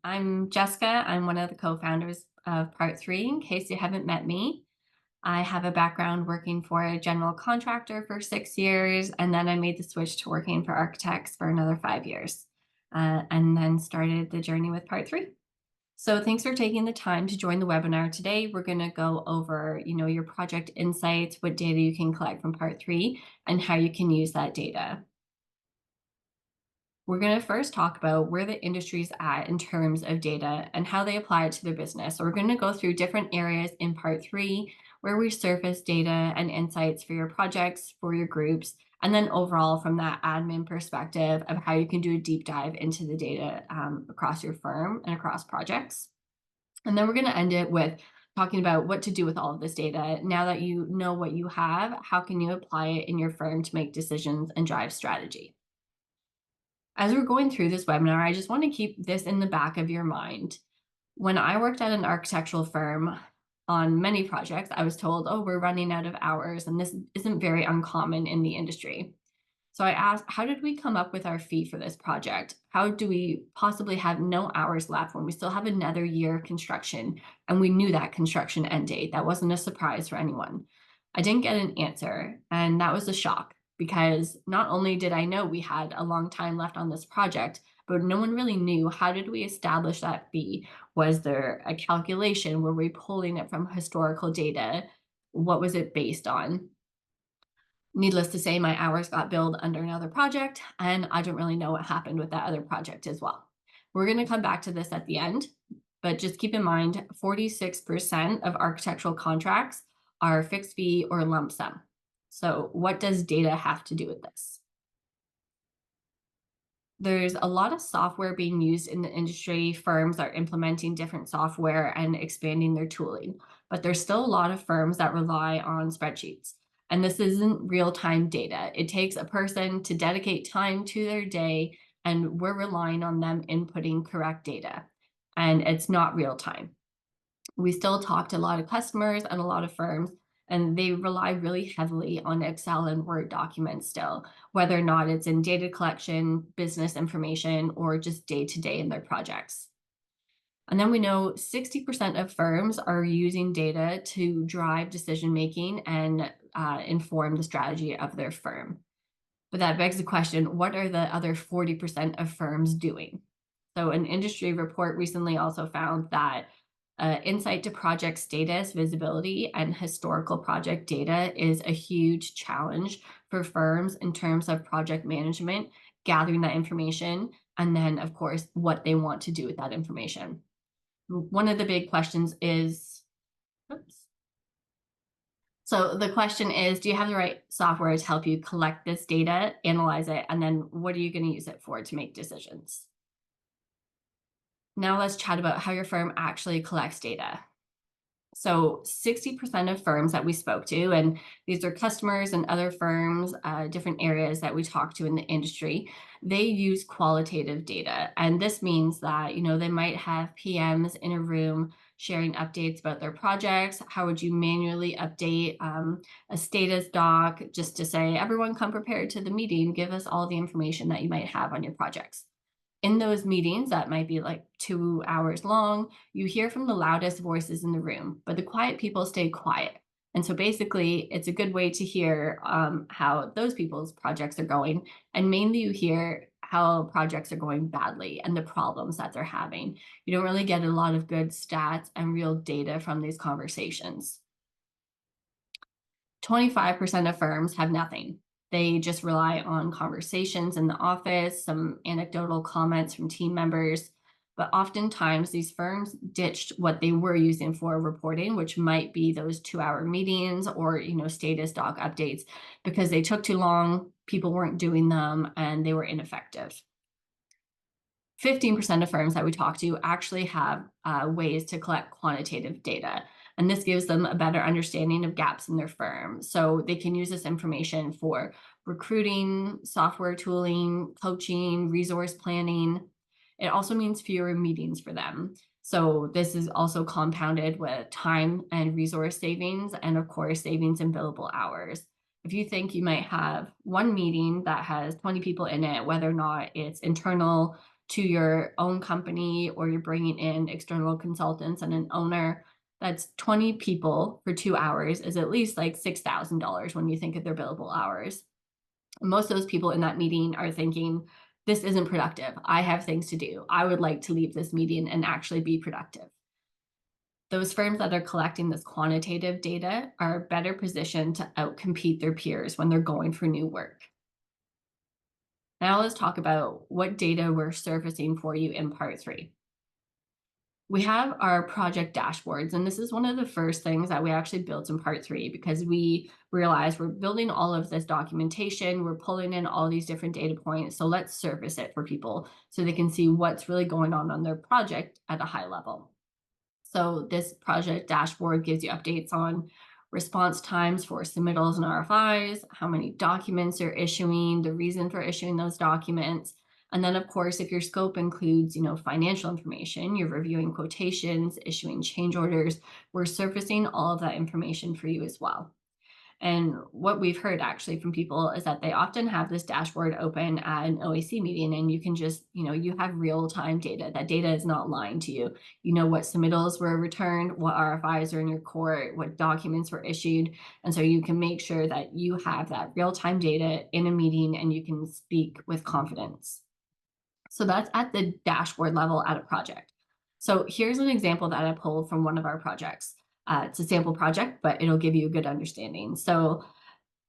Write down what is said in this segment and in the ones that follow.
I'm Jessica. I'm one of the co-founders of Part3. In case you haven't met me, I have a background working for a general contractor for 6 years, and then I made the switch to working for architects for another 5 years, and then started the journey with Part3. So thanks for taking the time to join the webinar today. We're going to go over, your project insights, what data you can collect from Part3, and how you can use that data. We're going to first talk about where the industry's at in terms of data and how they apply it to their business. So we're going to go through different areas in Part3 where we surface data and insights for your projects, for your groups, and then overall from that admin perspective of how you can do a deep dive into the data across your firm and across projects. And then we're going to end it with talking about what to do with all of this data. Now that you know what you have, how can you apply it in your firm to make decisions and drive strategy? As we're going through this webinar, I just want to keep this in the back of your mind. When I worked at an architectural firm on many projects, I was told, oh, we're running out of hours, and this isn't very uncommon in the industry. So I asked, how did we come up with our fee for this project? How do we possibly have no hours left when we still have another year of construction? And we knew that construction end date. That wasn't a surprise for anyone. I didn't get an answer, and that was a shock because not only did I know we had a long time left on this project, but no one really knew how did we establish that fee? Was there a calculation? Were we pulling it from historical data? What was it based on? Needless to say, my hours got billed under another project, and I don't really know what happened with that other project as well. We're going to come back to this at the end, but just keep in mind 46% of architectural contracts are fixed fee or lump sum. So what does data have to do with this? There's a lot of software being used in the industry. Firms are implementing different software and expanding their tooling, but there's still a lot of firms that rely on spreadsheets. And this isn't real-time data. It takes a person to dedicate time to their day, and we're relying on them inputting correct data. And it's not real time. We still talk to a lot of customers and a lot of firms, and they rely really heavily on Excel and Word documents still, whether or not it's in data collection, business information, or just day-to-day in their projects. And then we know 60% of firms are using data to drive decision-making and inform the strategy of their firm. But that begs the question, what are the other 40% of firms doing? So an industry report recently also found that insight to project status, visibility, and historical project data is a huge challenge for firms in terms of project management, gathering that information, and then, of course, what they want to do with that information. One of the big questions is, oops. So the question is, do you have the right software to help you collect this data, analyze it, and then what are you going to use it for to make decisions? Now let's chat about how your firm actually collects data. So 60% of firms that we spoke to, and these are customers and other firms, different areas that we talk to in the industry, they use qualitative data. And this means that, they might have PMs in a room sharing updates about their projects. How would you manually update a status doc just to say, everyone come prepared to the meeting, give us all the information that you might have on your projects. In those meetings that might be like 2 hours long, you hear from the loudest voices in the room, but the quiet people stay quiet. And so basically, it's a good way to hear how those people's projects are going. And mainly you hear how projects are going badly and the problems that they're having. You don't really get a lot of good stats and real data from these conversations. 25% of firms have nothing. They just rely on conversations in the office, some anecdotal comments from team members. But oftentimes these firms ditched what they were using for reporting, which might be those 2-hour meetings or, status doc updates, because they took too long, people weren't doing them, and they were ineffective. 15% of firms that we talk to actually have ways to collect quantitative data. And this gives them a better understanding of gaps in their firm. So they can use this information for recruiting, software tooling, coaching, resource planning. It also means fewer meetings for them. So this is also compounded with time and resource savings, and of course, savings in billable hours. If you think you might have one meeting that has 20 people in it, whether or not it's internal to your own company or you're bringing in external consultants and an owner, that's 20 people for 2 hours is at least like $6,000 when you think of their billable hours. Most of those people in that meeting are thinking, this isn't productive. I have things to do. I would like to leave this meeting and actually be productive. Those firms that are collecting this quantitative data are better positioned to outcompete their peers when they're going for new work. Now let's talk about what data we're surfacing for you in part three. We have our project dashboards, and this is one of the first things that we actually built in part three because we realized we're building all of this documentation, we're pulling in all these different data points. So let's surface it for people so they can see what's really going on their project at a high level. So this project dashboard gives you updates on response times for submittals and RFIs, how many documents you're issuing, the reason for issuing those documents. And then of course, if your scope includes, financial information, you're reviewing quotations, issuing change orders, we're surfacing all of that information for you as well. And what we've heard actually from people is that they often have this dashboard open at an OAC meeting and you can just, you have real time data. That data is not lying to you. You know what submittals were returned, what RFIs are in your court, what documents were issued. And so you can make sure that you have that real time data in a meeting and you can speak with confidence. So that's at the dashboard level at a project. So here's an example that I pulled from one of our projects. It's a sample project, but it'll give you a good understanding. So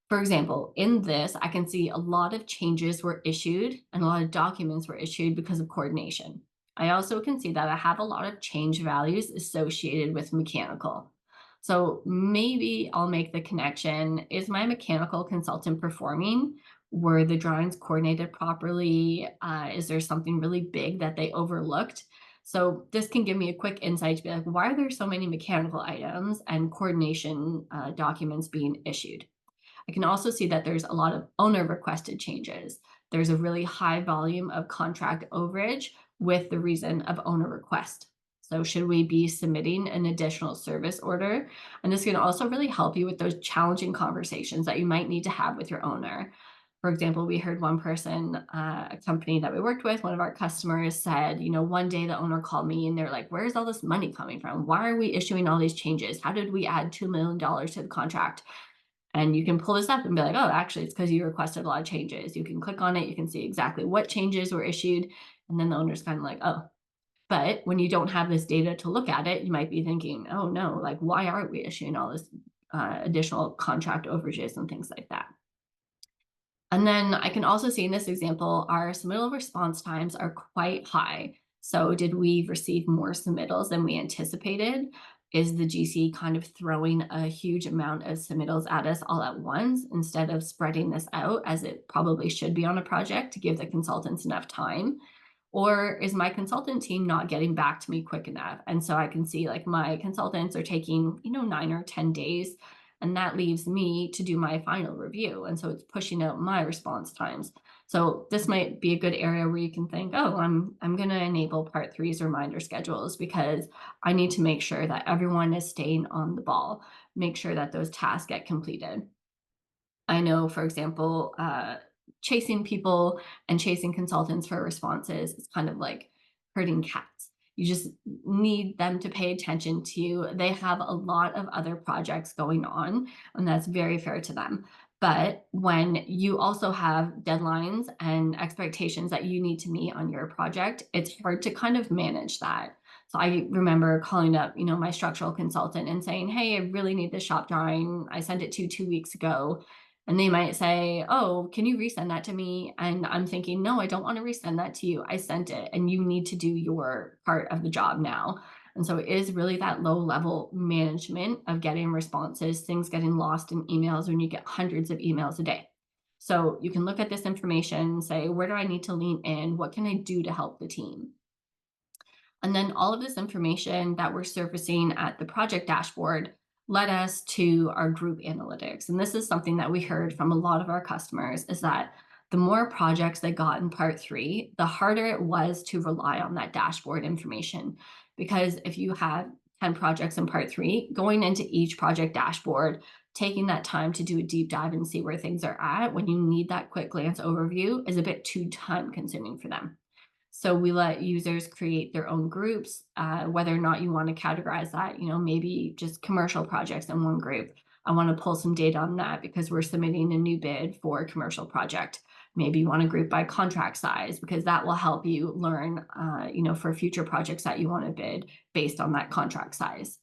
for example, in this, I can see a lot of changes were issued and a lot of documents were issued because of coordination. I also can see that I have a lot of change values associated with mechanical. So maybe I'll make the connection. Is my mechanical consultant performing? Were the drawings coordinated properly? Is there something really big that they overlooked? So this can give me a quick insight to be like, why are there so many mechanical items and coordination documents being issued? I can also see that there's a lot of owner requested changes. There's a really high volume of contract overage with the reason of owner request. So should we be submitting an additional service order? And this can also really help you with those challenging conversations that you might need to have with your owner. For example, we heard one person, a company that we worked with, one of our customers said, one day the owner called me and they're like, where's all this money coming from? Why are we issuing all these changes? How did we add $2 million to the contract? And you can pull this up and be like, oh, actually, it's because you requested a lot of changes. You can click on it. You can see exactly what changes were issued. And then the owner's kind of like, oh, but when you don't have this data to look at it, you might be thinking, oh, no, like, why aren't we issuing all this additional contract overages and things like that? And then I can also see in this example, our submittal response times are quite high. So did we receive more submittals than we anticipated? Is the GC kind of throwing a huge amount of submittals at us all at once instead of spreading this out as it probably should be on a project to give the consultants enough time? Or is my consultant team not getting back to me quick enough? And so I can see like my consultants are taking, 9 or 10 days, and that leaves me to do my final review. And so it's pushing out my response times. So this might be a good area where you can think, oh, I'm going to enable part three's reminder schedules because I need to make sure that everyone is staying on the ball, make sure that those tasks get completed. I know, for example, chasing people and chasing consultants for responses is kind of like herding cats. You just need them to pay attention to you. They have a lot of other projects going on, and that's very fair to them. But when you also have deadlines and expectations that you need to meet on your project, it's hard to kind of manage that. So I remember calling up, my structural consultant and saying, "Hey, I really need this shop drawing. I sent it to you 2 weeks ago." And they might say, "Oh, can you resend that to me?" And I'm thinking, "No, I don't want to resend that to you. I sent it and you need to do your part of the job now." And so it is really that low level management of getting responses, things getting lost in emails when you get hundreds of emails a day. So you can look at this information, say, where do I need to lean in? What can I do to help the team? And then all of this information that we're surfacing at the project dashboard led us to our group analytics. And this is something that we heard from a lot of our customers is that the more projects they got in part three, the harder it was to rely on that dashboard information. Because if you have 10 projects in part three, going into each project dashboard, taking that time to do a deep dive and see where things are at when you need that quick glance overview is a bit too time consuming for them. So we let users create their own groups, whether or not you want to categorize that, maybe just commercial projects in one group. I want to pull some data on that because we're submitting a new bid for a commercial project. Maybe you want to group by contract size because that will help you learn, for future projects that you want to bid based on that contract size.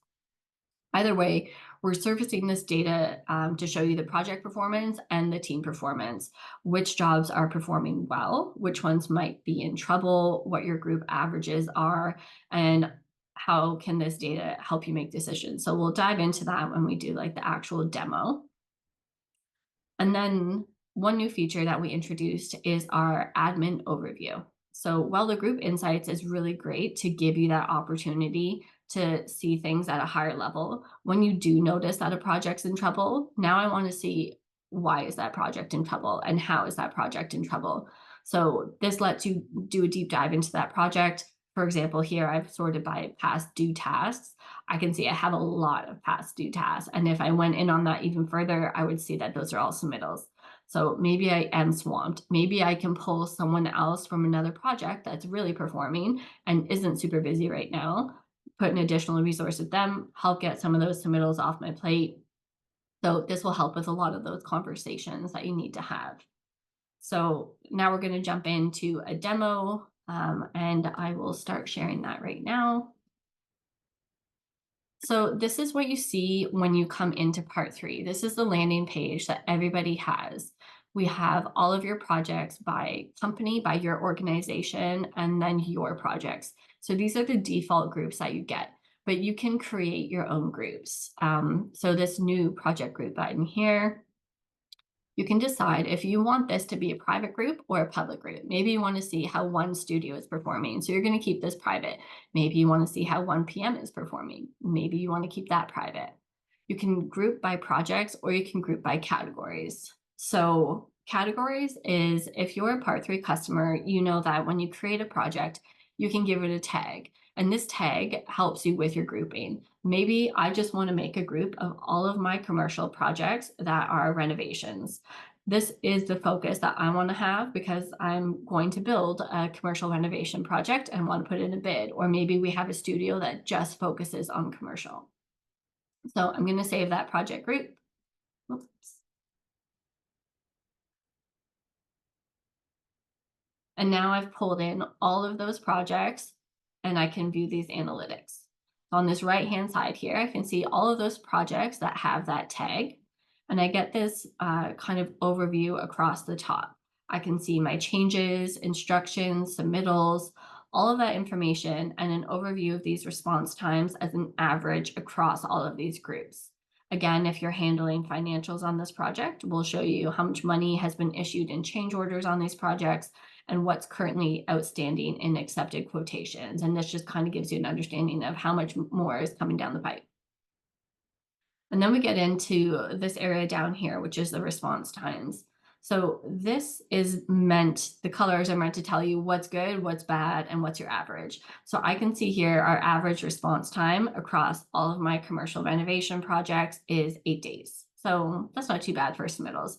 Either way, we're surfacing this data to show you the project performance and the team performance, which jobs are performing well, which ones might be in trouble, what your group averages are, and how can this data help you make decisions. So we'll dive into that when we do like the actual demo. And then one new feature that we introduced is our admin overview. So while the group insights is really great to give you that opportunity to see things at a higher level, when you do notice that a project's in trouble, now I want to see why is that project in trouble and how is that project in trouble. So this lets you do a deep dive into that project. For example, here I've sorted by past due tasks. I can see I have a lot of past due tasks. And if I went in on that even further, I would see that those are all submittals. So maybe I am swamped. Maybe I can pull someone else from another project that's really performing and isn't super busy right now, put an additional resource with them, help get some of those submittals off my plate. So this will help with a lot of those conversations that you need to have. So now we're going to jump into a demo, and I will start sharing that right now. So this is what you see when you come into part 3. This is the landing page that everybody has. We have all of your projects by company, by your organization, and then your projects. So these are the default groups that you get, but you can create your own groups. So this new project group button here, you can decide if you want this to be a private group or a public group. Maybe you want to see how one studio is performing. So you're going to keep this private. Maybe you want to see how one PM is performing. Maybe you want to keep that private. You can group by projects or you can group by categories. So categories is if you're a part 3 customer, you know that when you create a project, you can give it a tag. And this tag helps you with your grouping. Maybe I just want to make a group of all of my commercial projects that are renovations. This is the focus that I want to have because I'm going to build a commercial renovation project and want to put in a bid. Or maybe we have a studio that just focuses on commercial. So I'm going to save that project group. Oops. And now I've pulled in all of those projects and I can view these analytics. So on this right-hand side here, I can see all of those projects that have that tag. And I get this kind of overview across the top. I can see my changes, instructions, submittals, all of that information, and an overview of these response times as an average across all of these groups. Again, if you're handling financials on this project, we'll show you how much money has been issued in change orders on these projects and what's currently outstanding in accepted quotations. And this just kind of gives you an understanding of how much more is coming down the pipe. And then we get into this area down here, which is the response times. So this is meant, the colors are meant to tell you what's good, what's bad, and what's your average. So I can see here our average response time across all of my commercial renovation projects is 8 days. So that's not too bad for submittals.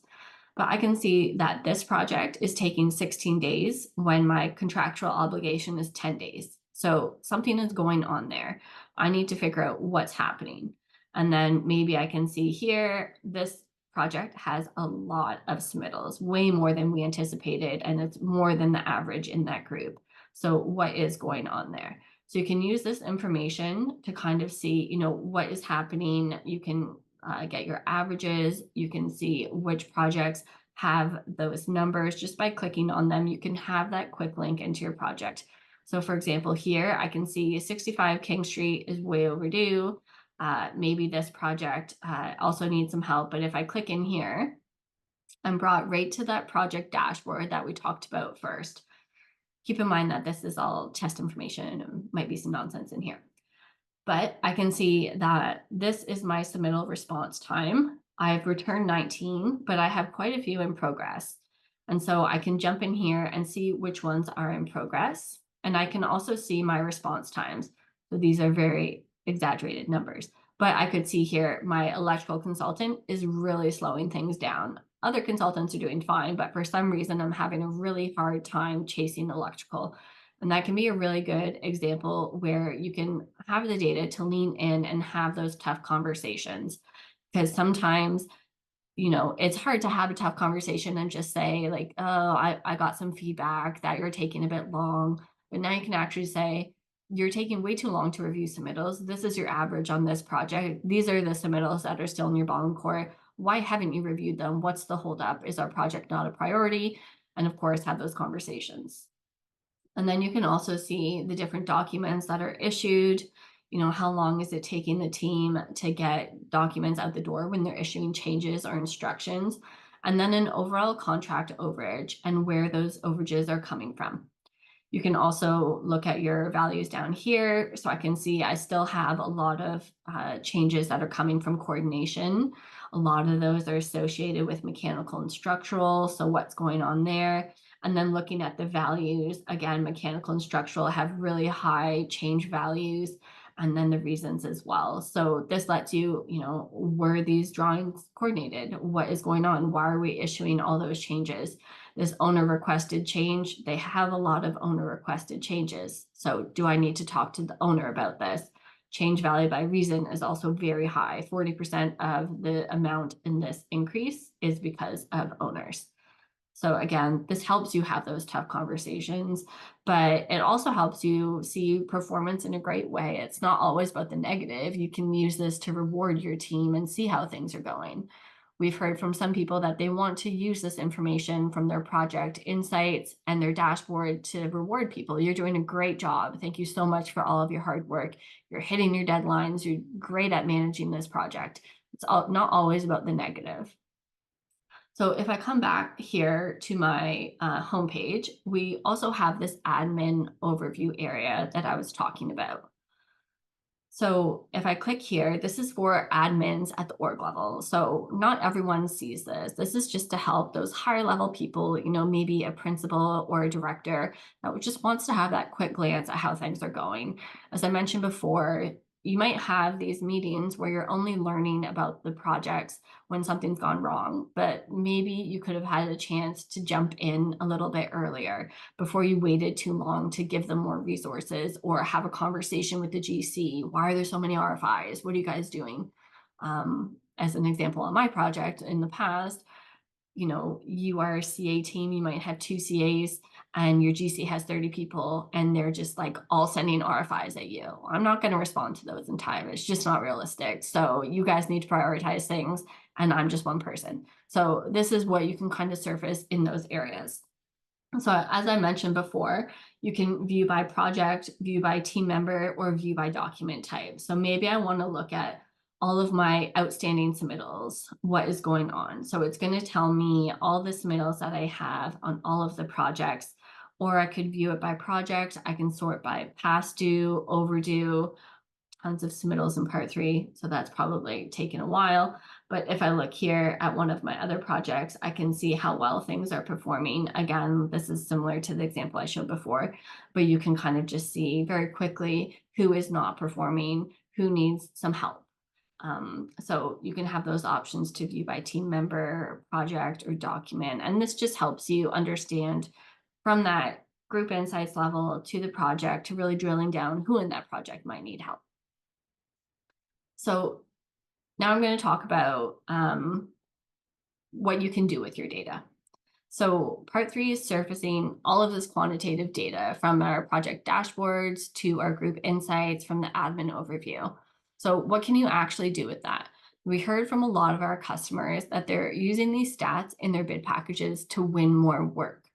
But I can see that this project is taking 16 days when my contractual obligation is 10 days. So something is going on there. I need to figure out what's happening. And then maybe I can see here, this project has a lot of submittals, way more than we anticipated, and it's more than the average in that group. So what is going on there? So you can use this information to kind of see, what is happening. You can get your averages. You can see which projects have those numbers just by clicking on them. You can have that quick link into your project. So for example, here I can see 65 King Street is way overdue. Maybe this project also needs some help, but if I click in here, I'm brought right to that project dashboard that we talked about first. Keep in mind that this is all test information and might be some nonsense in here. But I can see that this is my submittal response time. I've returned 19, but I have quite a few in progress. And so I can jump in here and see which ones are in progress. And I can also see my response times. So these are very exaggerated numbers. But I could see here my electrical consultant is really slowing things down. Other consultants are doing fine, but for some reason I'm having a really hard time chasing electrical. And that can be a really good example where you can have the data to lean in and have those tough conversations. Because sometimes, it's hard to have a tough conversation and just say, like, oh, I got some feedback that you're taking a bit long. But now you can actually say, you're taking way too long to review submittals. This is your average on this project. These are the submittals that are still in your bottom core. Why haven't you reviewed them? What's the holdup? Is our project not a priority? And of course, have those conversations. And then you can also see the different documents that are issued. How long is it taking the team to get documents out the door when they're issuing changes or instructions? And then an overall contract overage and where those overages are coming from. You can also look at your values down here. So I can see I still have a lot of changes that are coming from coordination. A lot of those are associated with mechanical and structural. So what's going on there? And then looking at the values, again, mechanical and structural have really high change values, and then the reasons as well. So this lets you, were these drawings coordinated? What is going on? Why are we issuing all those changes? This owner requested change, they have a lot of owner requested changes. So do I need to talk to the owner about this? Change value by reason is also very high. 40% of the amount in this increase is because of owners. So again, this helps you have those tough conversations, but it also helps you see performance in a great way. It's not always about the negative. You can use this to reward your team and see how things are going. We've heard from some people that they want to use this information from their project insights and their dashboard to reward people. You're doing a great job. Thank you so much for all of your hard work. You're hitting your deadlines. You're great at managing this project. It's not always about the negative. So if I come back here to my homepage, we also have this admin overview area that I was talking about. So if I click here, this is for admins at the org level. So not everyone sees this. This is just to help those higher level people, maybe a principal or a director that just wants to have that quick glance at how things are going. As I mentioned before, you might have these meetings where you're only learning about the projects when something's gone wrong, but maybe you could have had a chance to jump in a little bit earlier before you waited too long to give them more resources or have a conversation with the GC. Why are there so many RFIs? What are you guys doing? As an example, on my project in the past, you are a CA team, you might have two CAs and your GC has 30 people and they're just like all sending RFIs at you. I'm not going to respond to those in time. It's just not realistic. So you guys need to prioritize things and I'm just one person. So this is what you can kind of surface in those areas. So as I mentioned before, you can view by project, view by team member, or view by document type. So maybe I want to look at all of my outstanding submittals, what is going on. So it's going to tell me all the submittals that I have on all of the projects, or I could view it by project. I can sort by past due, overdue, tons of submittals in part 3. So that's probably taken a while. But if I look here at one of my other projects, I can see how well things are performing. Again, this is similar to the example I showed before, but you can kind of just see very quickly who is not performing, who needs some help. So you can have those options to view by team member, project, or document. And this just helps you understand from that group insights level to the project to really drilling down who in that project might need help. So now I'm going to talk about what you can do with your data. So part 3 is surfacing all of this quantitative data from our project dashboards to our group insights from the admin overview. So what can you actually do with that? We heard from a lot of our customers that they're using these stats in their bid packages to win more work.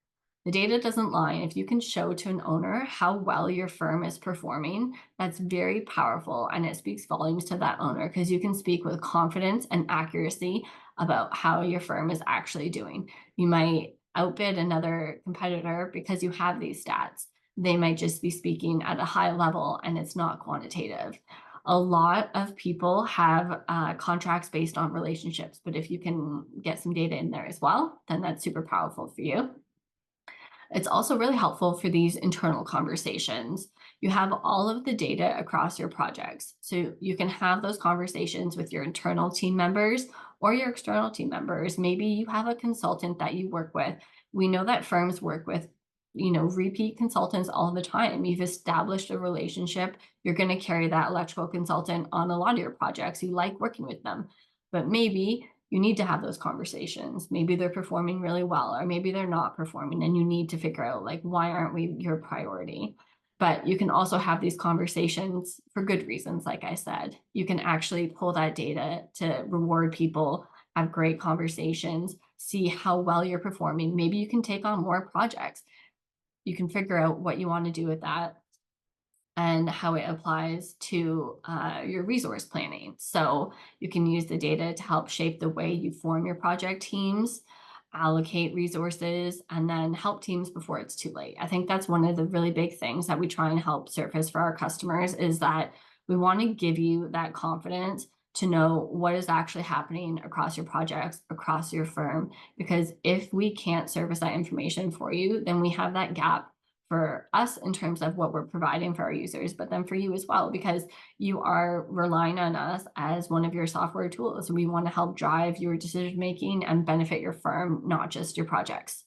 The data doesn't lie. If you can show to an owner how well your firm is performing, that's very powerful and it speaks volumes to that owner because you can speak with confidence and accuracy about how your firm is actually doing. You might outbid another competitor because you have these stats. They might just be speaking at a high level and it's not quantitative. A lot of people have contracts based on relationships, but if you can get some data in there as well, then that's super powerful for you. It's also really helpful for these internal conversations. You have all of the data across your projects. So you can have those conversations with your internal team members or your external team members. Maybe you have a consultant that you work with. We know that firms work with repeat consultants all the time. You've established a relationship. You're going to carry that electrical consultant on a lot of your projects. You like working with them, but maybe you need to have those conversations. Maybe they're performing really well, or maybe they're not performing, and you need to figure out, like, why aren't we your priority? But you can also have these conversations for good reasons. Like I said, you can actually pull that data to reward people, have great conversations, see how well you're performing. Maybe you can take on more projects. You can figure out what you want to do with that and how it applies to your resource planning. So you can use the data to help shape the way you form your project teams, allocate resources, and then help teams before it's too late. I think that's one of the really big things that we try and help surface for our customers, is that we want to give you that confidence to know what is actually happening across your projects, across your firm. Because if we can't surface that information for you, then we have that gap for us in terms of what we're providing for our users, but then for you as well, because you are relying on us as one of your software tools. We want to help drive your decision making and benefit your firm, not just your projects.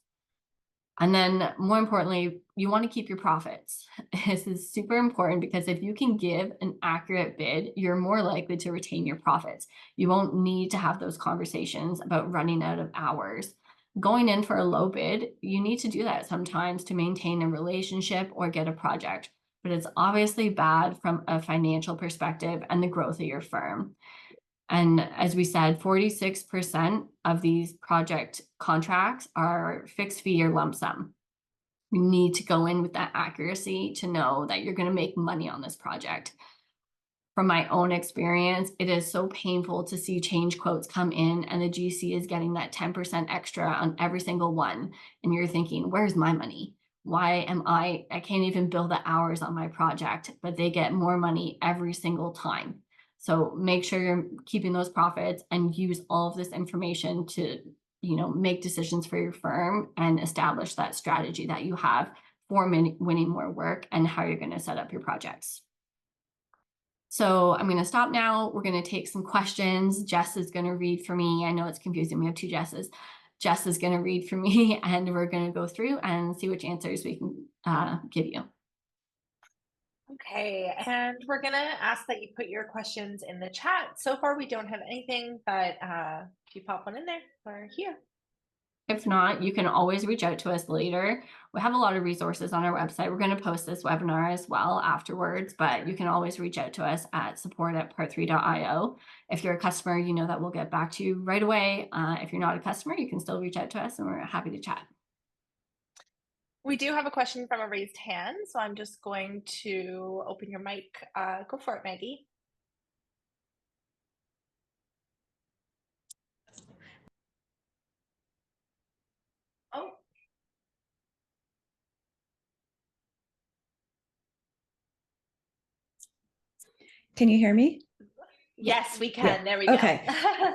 And then more importantly, you want to keep your profits. This is super important, because if you can give an accurate bid, you're more likely to retain your profits. You won't need to have those conversations about running out of hours. Going in for a low bid, you need to do that sometimes to maintain a relationship or get a project, but it's obviously bad from a financial perspective and the growth of your firm. And as we said, 46% of these project contracts are fixed fee or lump sum. You need to go in with that accuracy to know that you're going to make money on this project. From my own experience, it is so painful to see change quotes come in and the GC is getting that 10% extra on every single one. And you're thinking, where's my money? Why am I can't even bill the hours on my project, but they get more money every single time. So make sure you're keeping those profits and use all of this information to, make decisions for your firm and establish that strategy that you have for winning more work and how you're going to set up your projects. So I'm going to stop now. We're going to take some questions. Jess is going to read for me. I know it's confusing. We have two Jesses. Jess is going to read for me, and we're going to go through and see which answers we can give you. Okay, and we're gonna ask that you put your questions in the chat. So far, we don't have anything, but if you pop one in there, we're here. If not, you can always reach out to us later. We have a lot of resources on our website. We're going to post this webinar as well afterwards, but you can always reach out to us at support@part3.io. If you're a customer, you know that we'll get back to you right away. If you're not a customer, you can still reach out to us and we're happy to chat. We do have a question from a raised hand, so I'm just going to open your mic. Go for it, Maggie. Oh, Can you hear me? yes, we can. Yeah. There we go. Okay,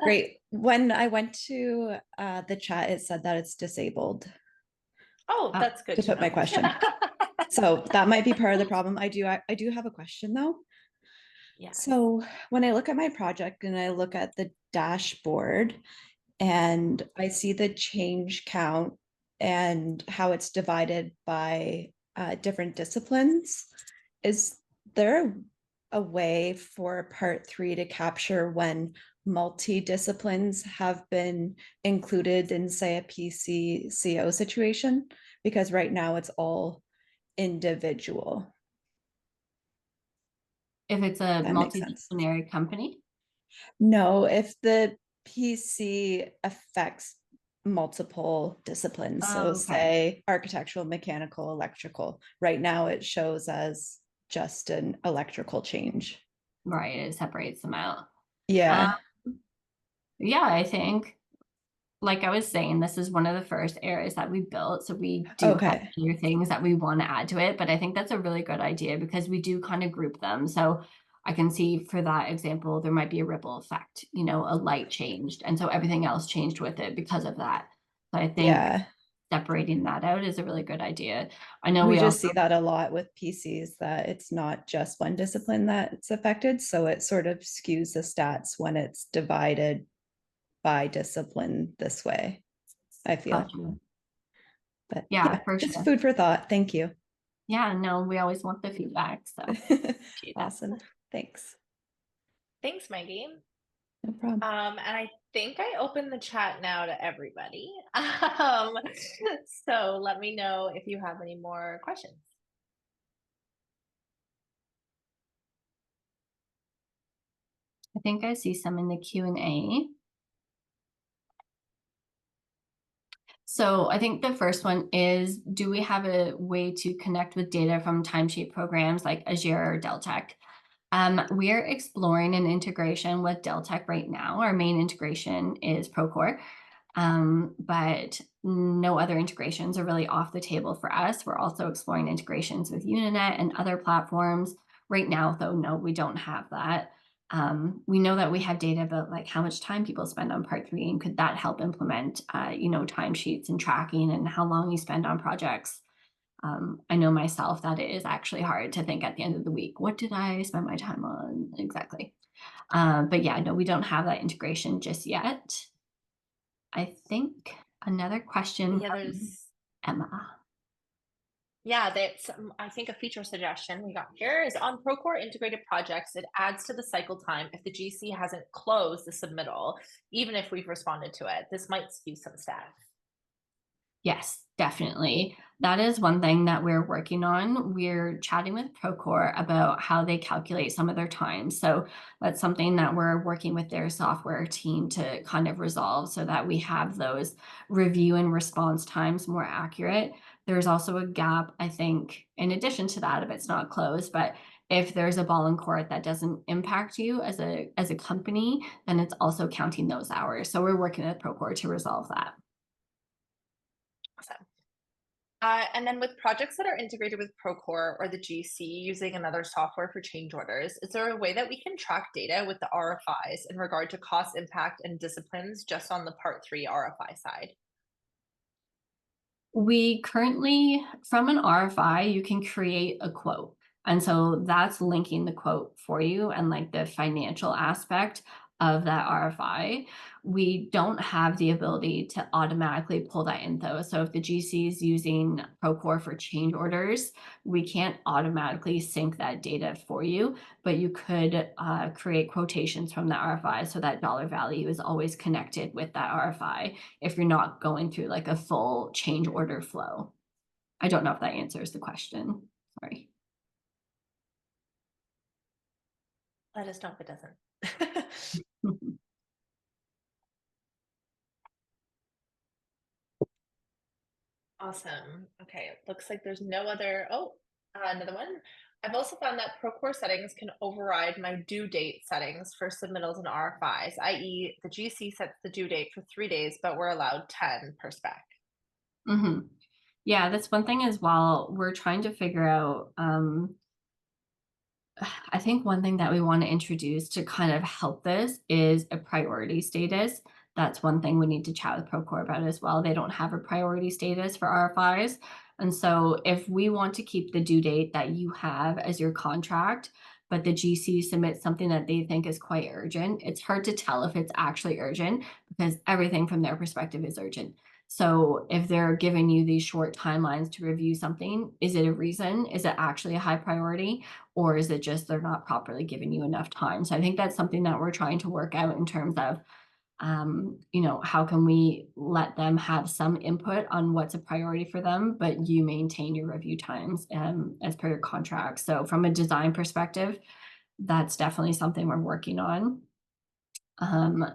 great. When I went to the chat, it said that it's disabled Oh, that's good to put my question. So that might be part of the problem. I do have a question though. Yeah. So when I look at my project and I look at the dashboard and I see the change count and how it's divided by different disciplines, is there a way for part 3 to capture when multi-disciplines have been included in, say, a PCCO situation? Because right now it's all individual. If it's a That makes sense. multidisciplinary company? No, if the PC affects multiple disciplines, so Okay. say architectural, mechanical, electrical, right now it shows as just an electrical change. Right, it separates them out. Yeah. Yeah, I think, like I was saying, this is one of the first areas that we built. So we do have Okay. other things that we want to add to it, but I think that's a really good idea because we do kind of group them. So I can see for that example, there might be a ripple effect, a light changed. And so everything else changed with it because of that. So I think Yeah. separating that out is a really good idea. I know We we just also, see that a lot with PCs, that it's not just one discipline that's affected. So it sort of skews the stats when it's divided by discipline this way, I feel. Gotcha. But Yeah, for just sure. food for thought. Thank you. Yeah, no, we always want the feedback. So appreciate that. Awesome. Thanks. Thanks, Maggie. No problem. And I think I opened the chat now to everybody. Um, so let me know if you have any more questions. I think I see some in the Q&A. So I think the first one is, do we have a way to connect with data from timesheet programs like Azure or Deltek? We are exploring an integration with Deltek right now. Our main integration is Procore, but no other integrations are really off the table for us. We're also exploring integrations with Uninet and other platforms. Right now, though, no, we don't have that. We know that we have data about like how much time people spend on part 3, and could that help implement, timesheets and tracking and how long you spend on projects. I know myself that it is actually hard to think at the end of the week, what did I spend my time on exactly? But yeah, no, we don't have that integration just yet. I think another question Yeah, from there's Emma. Yeah, that's I think a feature suggestion we got here is on Procore integrated projects, it adds to the cycle time if the GC hasn't closed the submittal, even if we've responded to it. This might skew some staff. Yes, definitely. That is one thing that we're working on. We're chatting with Procore about how they calculate some of their time. So that's something that we're working with their software team to kind of resolve so that we have those review and response times more accurate. There's also a gap, I think, in addition to that, if it's not closed, but if there's a ball in court that doesn't impact you as a company, then it's also counting those hours. So we're working with Procore to resolve that. Awesome. And then with projects that are integrated with Procore or the GC using another software for change orders, is there a way that we can track data with the RFIs in regard to cost impact and disciplines just on the part 3 RFI side? We currently, from an RFI, you can create a quote. And so that's linking the quote for you and like the financial aspect of that RFI. We don't have the ability to automatically pull that info. So if the GC is using Procore for change orders, we can't automatically sync that data for you, but you could create quotations from the RFI so that dollar value is always connected with that RFI if you're not going through like a full change order flow. I don't know if that answers the question. Sorry. Let us know if it doesn't. Awesome. Okay, it looks like there's no other. Another one. I've also found that Procore settings can override my due date settings for submittals and RFIs, i.e., the GC sets the due date for 3 days, but we're allowed 10 per spec. Yeah, that's one thing as well. We're trying to figure out, I think one thing that we want to introduce to kind of help this is a priority status. That's one thing we need to chat with Procore about as well. They don't have a priority status for RFIs. And so if we want to keep the due date that you have as your contract, but the GC submits something that they think is quite urgent, it's hard to tell if it's actually urgent because everything from their perspective is urgent. So if they're giving you these short timelines to review something, is it a reason? Is it actually a high priority? Or is it just they're not properly giving you enough time? So I think that's something that we're trying to work out in terms of, how can we let them have some input on what's a priority for them, but you maintain your review times as per your contract. So from a design perspective, that's definitely something we're working on.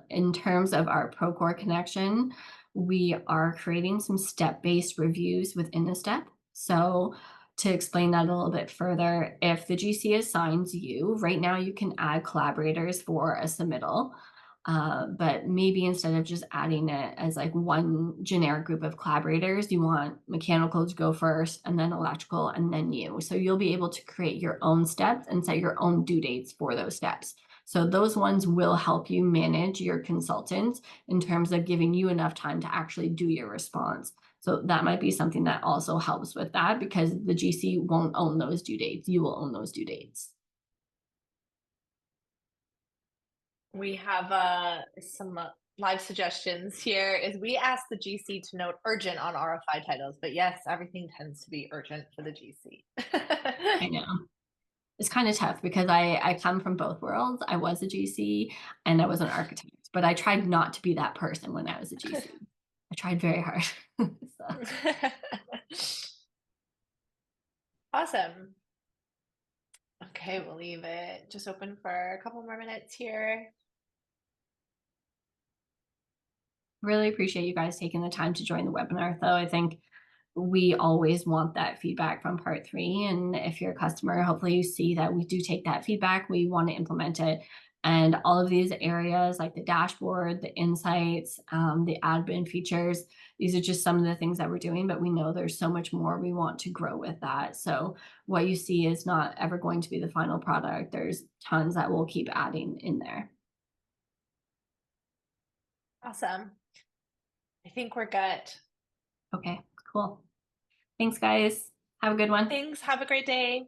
In terms of our Procore connection, we are creating some step-based reviews within the step. So to explain that a little bit further, if the GC assigns you, right now you can add collaborators for a submittal, but maybe instead of just adding it as like one generic group of collaborators, you want mechanical to go first and then electrical and then you. So you'll be able to create your own steps and set your own due dates for those steps. So those ones will help you manage your consultants in terms of giving you enough time to actually do your response. So that might be something that also helps with that because the GC won't own those due dates. You will own those due dates. We have some live suggestions here is we ask the GC to note urgent on RFI titles, but yes, everything tends to be urgent for the GC. I know. It's kind of tough because I come from both worlds. I was a GC and I was an architect, but I tried not to be that person when I was a GC. I tried very hard. So, Awesome. Okay, we'll leave it just open for a couple more minutes here. really appreciate you guys taking the time to join the webinar, though. I think we always want that feedback from part 3. And if you're a customer, hopefully you see that we do take that feedback. We want to implement it. And all of these areas like the dashboard, the insights, the admin features, these are just some of the things that we're doing, but we know there's so much more we want to grow with that. So what you see is not ever going to be the final product. There's tons that we'll keep adding in there. Awesome. I think we're good. Okay, cool. Thanks, guys. Have a good one. Thanks. Have a great day.